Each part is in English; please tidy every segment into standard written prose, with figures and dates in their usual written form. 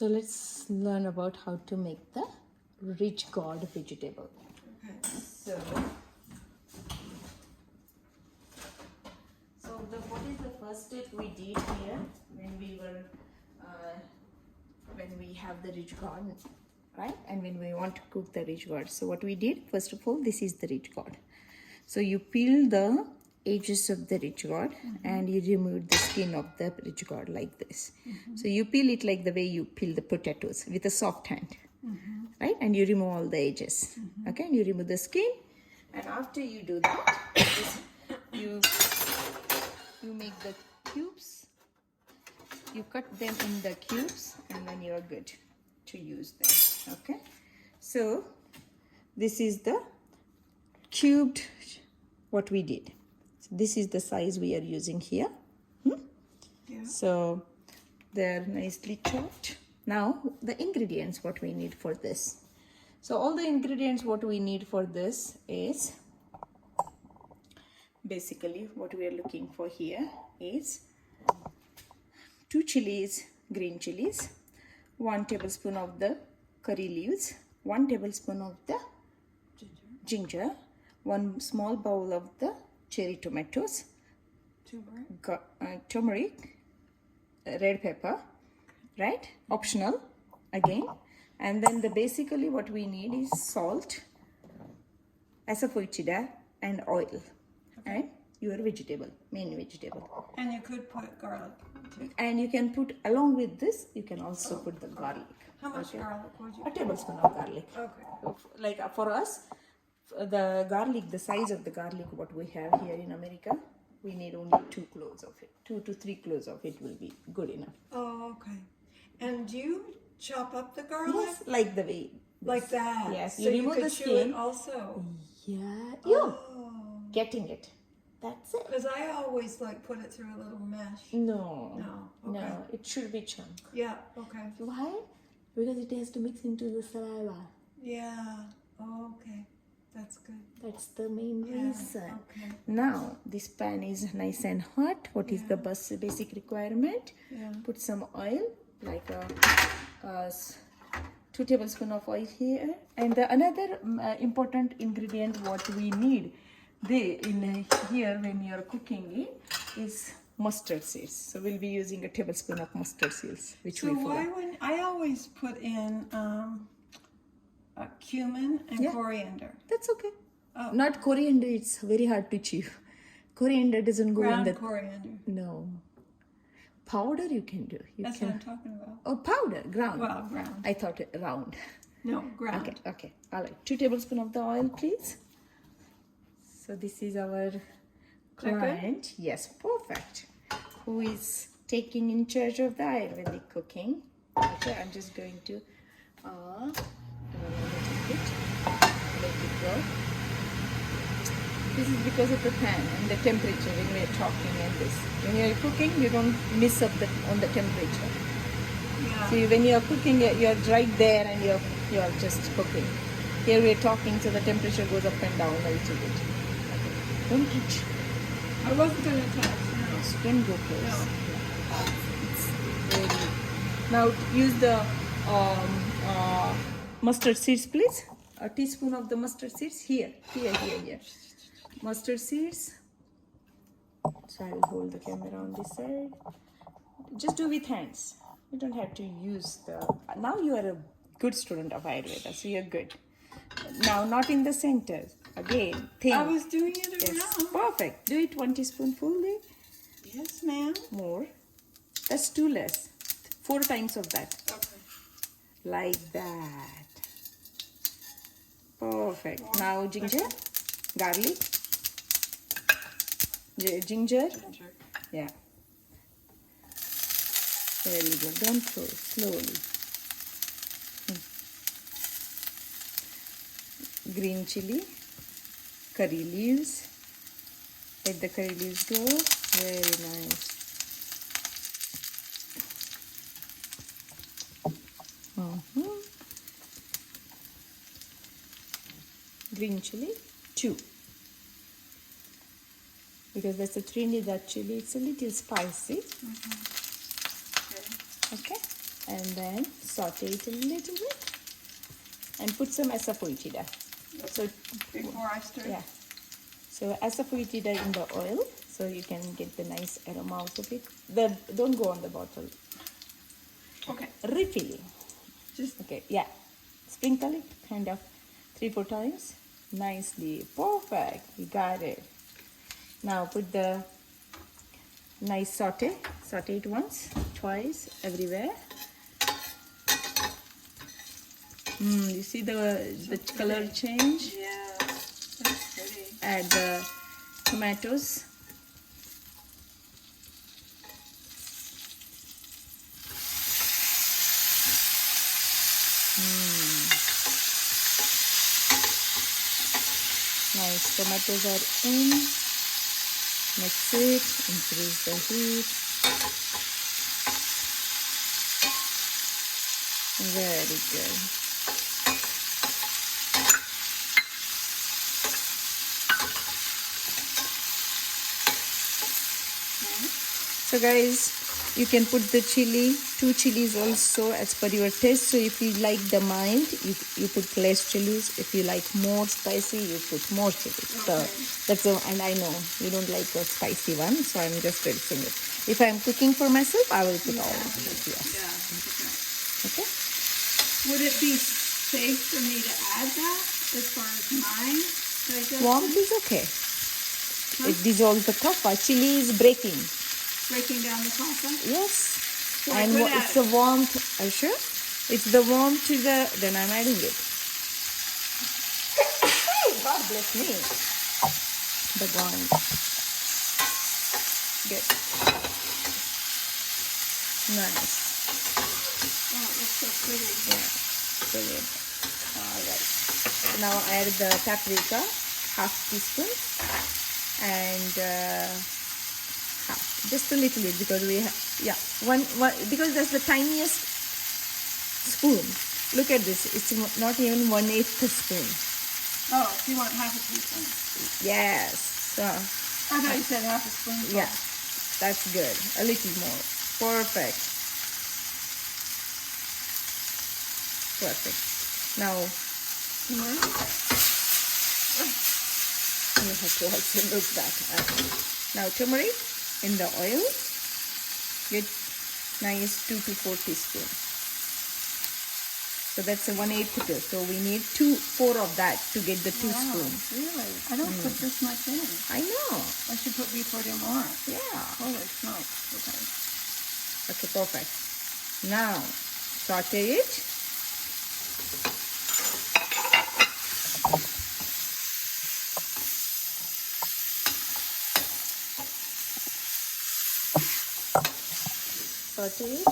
So let's learn about how to make the rich gourd vegetable. Okay, so what is the first step we did here when we have the rich gourd, right? And when we want to cook the rich gourd. So what we did, first of all, this is the rich gourd. So you peel the edges of the rich gourd and you remove the skin of the rich gourd like this. So you peel it like the way you peel the potatoes with a soft hand, right? And you remove all the edges, okay? And you remove the skin. And after you do that, you make the cubes. You cut them in the cubes and then you are good to use them, okay? So this is the cubed what we did. So this is the size we are using here. yeah. So they're nicely chopped. Now the ingredients what we need for this. So all the ingredients what we need for this is basically what we are looking for here is 2 chilies, green chilies, 1 tablespoon of the curry leaves, 1 tablespoon of the ginger, 1 small bowl of the cherry tomatoes, turmeric, red pepper, right? Optional again. And then basically what we need is salt, asafoetida, and oil, and your vegetable, main vegetable. And you could put garlic too. And you can put, along with this, you can also put the garlic. How much garlic would you A put? tablespoon of garlic. Okay. Like for us, the garlic, the size of the garlic what we have here in America, we need only 2 cloves of it. 2 to 3 cloves of it will be good enough. Oh, okay. And do you chop up the garlic? Yes, like the way. Like that? Yes, So you you remove could the chew skin. it also? Yeah, you Oh. getting it. That's it. Because I always like put it through a little mesh. No. No. Okay. No, it should be chunk. Yeah, okay. Why? Because it has to mix into the saliva. Yeah. Oh, okay. That's good. That's the main Yeah, reason. okay. Now, this pan is nice and hot. What is the basic requirement? Yeah. Put some oil, like 2 tablespoons of oil here. And the another important ingredient what we need here when you are cooking it is mustard seeds. So we'll be using a tablespoon of mustard seeds, which So we why forgot. wouldn't I always put in cumin and coriander? That's okay. Oh. Not coriander, it's very hard to chew. Coriander doesn't go in Ground the... coriander. No. Powder you can do. That's what I'm talking about. Oh, powder, ground. Well, ground. I thought round. No, ground. Okay. All right. 2 tablespoons of the oil, please. So this is our client. Yes, perfect. Who is taking in charge of the Ayurvedic cooking. Okay, I'm just going to let it go. This is because of the pan and the temperature when we are talking and this. When you are cooking, you don't miss up on the temperature. Yeah. See, when you are cooking, you are right there and you are just cooking. Here we are talking, so the temperature goes up and down a little bit. Okay. Don't touch. I wasn't going to touch. Yes, don't go close. No. It's very... Now use the mustard seeds, please. A teaspoon of the mustard seeds here. Mustard seeds. So I will hold the camera on this side. Just do with hands. You don't have to use the... Now you are a good student of Ayurveda, so you're good. Now not in the center. Again, thin. I was doing it around. Yes, perfect. Do it 1 teaspoon fully. Yes, ma'am. More. That's 2 less. 4 times of that. Okay. Like that. Perfect. Now ginger, garlic, ginger. Yeah. Very good. Don't throw it. Slowly. Green chili, curry leaves. Let the curry leaves go. Very nice. Green chili, 2. Because that's a Trinidad chili. It's a little spicy. Okay. and then saute it a little bit and put some asafoetida. So Before I stir? yeah, so asafoetida in the oil, so you can get the nice aroma out of it. Don't go on the bottle. Okay. Refilling. Just Okay, yeah. Sprinkle it kind of 3-4 times. Nicely. Perfect. You got it. Now put the nice saute. Saute it once, twice, everywhere. You see the color change? yeah, that's pretty. Add the tomatoes. Nice, tomatoes are in. Mix it, increase the heat. Very good. So guys, you can put the chili, 2 chilies also as per your taste. So if you like the mild, you put less chilies. If you like more spicy, you put more chilies. So that's and I know you don't like a spicy one, so I'm just reducing it. If I'm cooking for myself, I will put all of it. Yes. Yeah. Okay. Would it be safe for me to add that as far as mine? Warmth is okay. It dissolves the kapha. Chili is breaking. Breaking down the pasta? Yes. So I And could add it's the warmth. Are you sure? It's the warmth to the. Then I'm adding it. Hey, God bless me. The warmth. Good. Nice. Oh, it looks so pretty. Yeah. Brilliant. All right. Now add the paprika, half teaspoon, and half, just a little bit because we have one because that's the tiniest spoon. Look at this. It's not even 1/8 spoon. Oh, you want half a teaspoon? Yes. So I thought you said half a spoonful. yeah, that's good. A little more. Perfect. Perfect. Now Turmeric? you have to also look back. Now turmeric in the oil. Get nice 2 to 4 teaspoons. So that's a 1/8 too. So we need 4 of that to get the 2 spoons. Really? I don't put this much in. I know. I should be putting more. Yeah. Holy smokes. Okay. Okay, perfect. Now saute it. Saute it.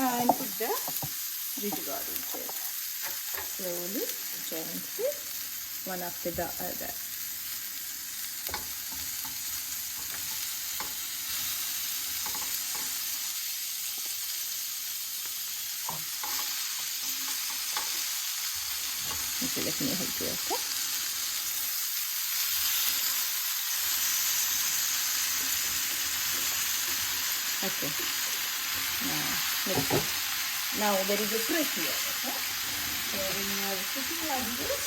And put the ridge gourd into it. Slowly, gently, one after the other. Okay, let me help you, okay? Okay. Now there is a trick here, okay? So when you are cooking like this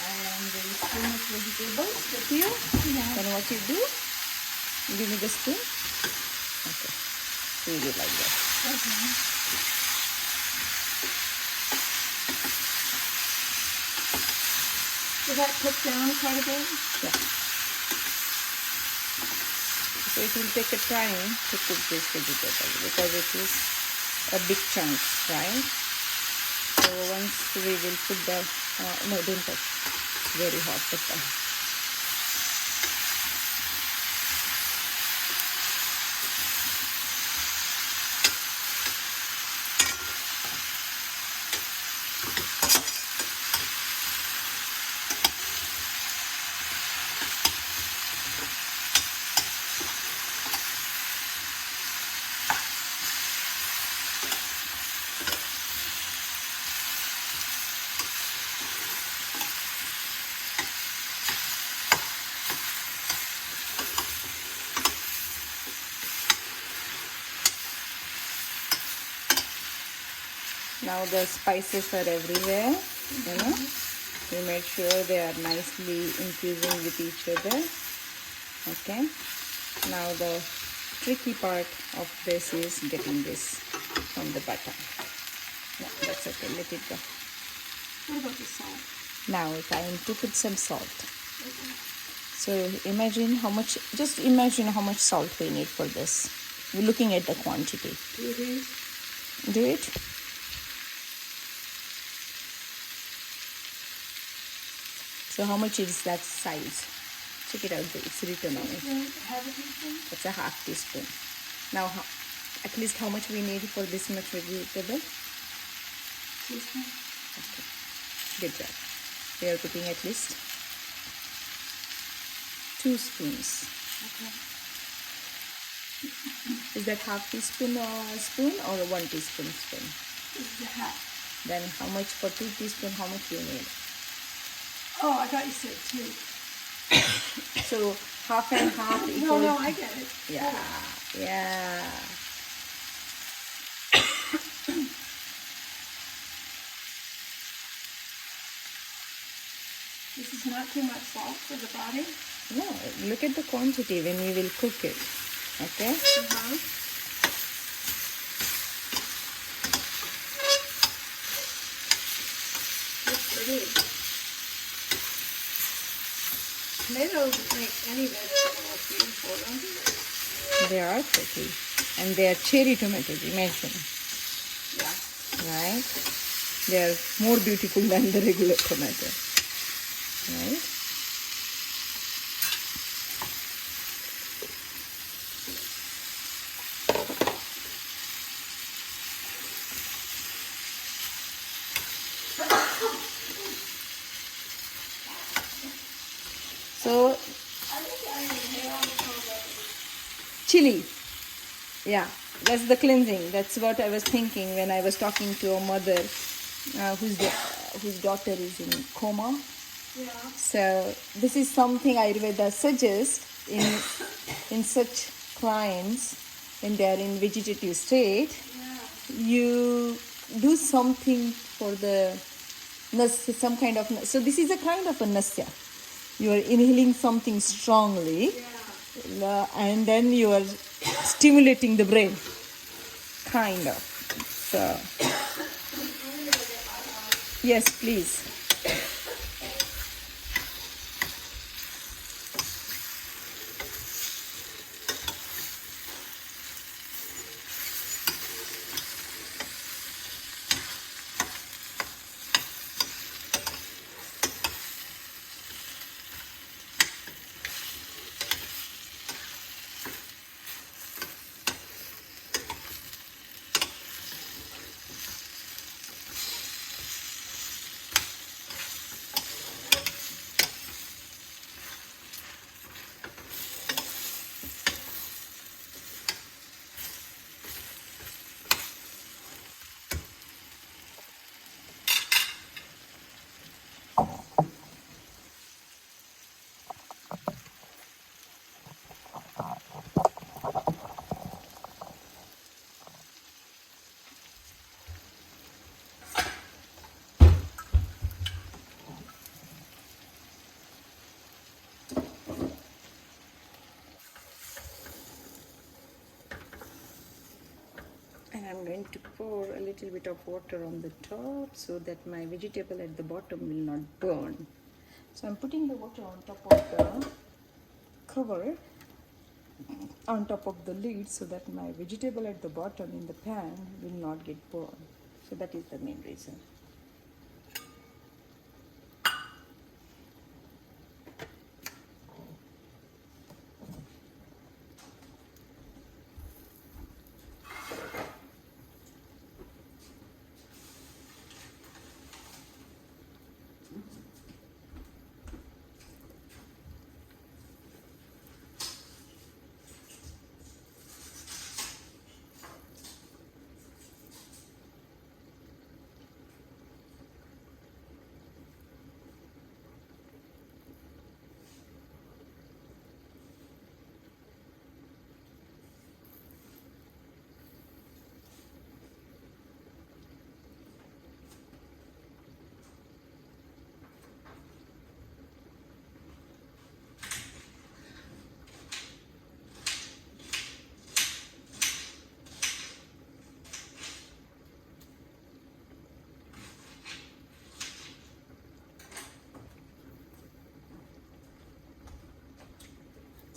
and there is too much vegetables with you, then what you do? You give me the spoon. Okay. Squeeze it like that. Okay. Did that cook down quite a bit? Yeah. So it will take a time to cook this vegetable because it is a big chunk, right? So once we will put the, no, don't touch, it's very hot, but Now the spices are everywhere, you know. We made sure they are nicely infusing with each other. Okay. Now the tricky part of this is getting this from the butter. No, that's okay. Let it go. What about the salt? Now it's time to put some salt. Okay. So imagine how much. Just imagine how much salt we need for this. We're looking at the quantity. Do it. So how much is that size? Check it out. It's written on it. Half a teaspoon? It's a half teaspoon. Now, at least how much we need for this much vegetable? Teaspoon? Okay. Good job. We are putting at least 2 spoons. Okay. Is that half teaspoon or spoon or 1 teaspoon spoon? This is a half. Then how much for 2 teaspoon? How much we need? Oh, I thought you said 2. So half and half equal. No, I get it. Yeah, yeah. This is not too much salt for the body. No, look at the quantity when we will cook it. Okay. Looks pretty. Tomatoes make any vegetable look beautiful, don't they? They are pretty, and they are cherry tomatoes. Imagine, Yeah. right? They are more beautiful than the regular tomato, right? So chili, yeah, that's the cleansing. That's what I was thinking when I was talking to a mother whose daughter is in coma. Yeah. So this is something Ayurveda suggests in such clients when they are in vegetative state. Yeah. You do something for the nasya, some kind of. So this is a kind of a nasya. You are inhaling something strongly, and then you are stimulating the brain, kind of. So yes, please. And I'm going to pour a little bit of water on the top so that my vegetable at the bottom will not burn. So I'm putting the water on top of the cover, on top of the lid, so that my vegetable at the bottom in the pan will not get burned. So that is the main reason.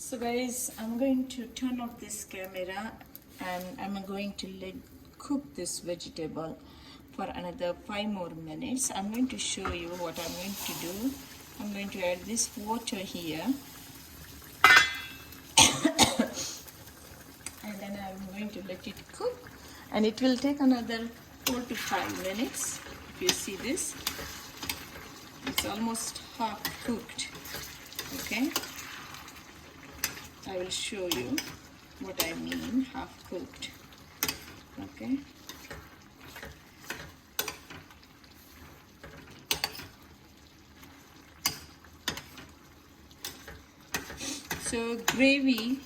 So guys, I'm going to turn off this camera and I'm going to cook this vegetable for another 5 more minutes. I'm going to show you what I'm going to do. I'm going to add this water here and then I'm going to let it cook, and it will take another 4 to 5 minutes. If you see this, it's almost half cooked. Okay, I will show you what I mean half cooked. Okay, so gravy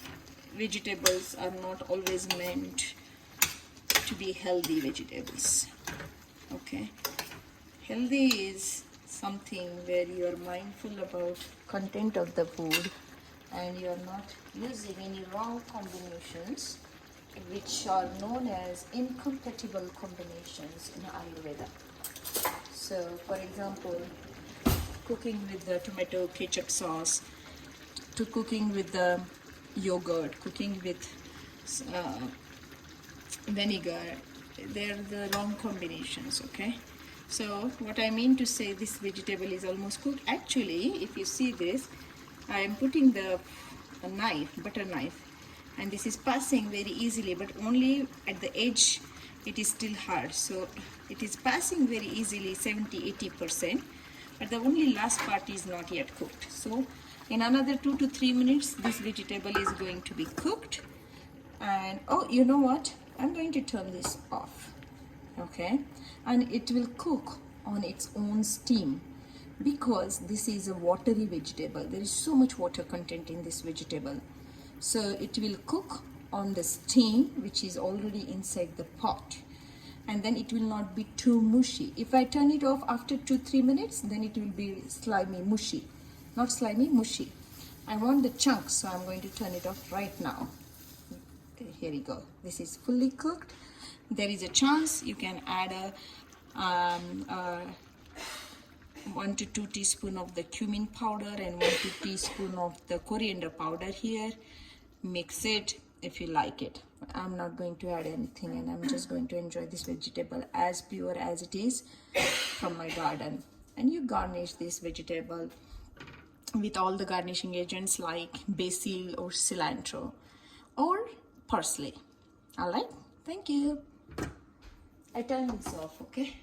vegetables are not always meant to be healthy vegetables. Okay, healthy is something where you are mindful about content of the food and you are not using any wrong combinations which are known as incompatible combinations in Ayurveda. So for example, cooking with the tomato ketchup sauce, to cooking with the yogurt, cooking with vinegar, they're the wrong combinations. Okay, so what I mean to say, this vegetable is almost cooked. Actually, if you see this, I am putting the butter knife, and this is passing very easily, but only at the edge it is still hard. So it is passing very easily 70-80%, but the only last part is not yet cooked. So in another 2 to 3 minutes this vegetable is going to be cooked. And oh, you know what, I'm going to turn this off. Okay, and it will cook on its own steam, because this is a watery vegetable. There is so much water content in this vegetable, so it will cook on the steam which is already inside the pot, and then it will not be too mushy. If I turn it off after 2-3 minutes, then it will be slimy, mushy. Not slimy, mushy. I want the chunks, so I'm going to turn it off right now. Okay, here we go. This is fully cooked. There is a chance you can add a 1 to 2 teaspoons of the cumin powder and 1 to 2 teaspoons of the coriander powder here. Mix it if you like it. I'm not going to add anything, and I'm just going to enjoy this vegetable as pure as it is from my garden. And you garnish this vegetable with all the garnishing agents like basil or cilantro or parsley. All right, thank you. I turn this off. Okay.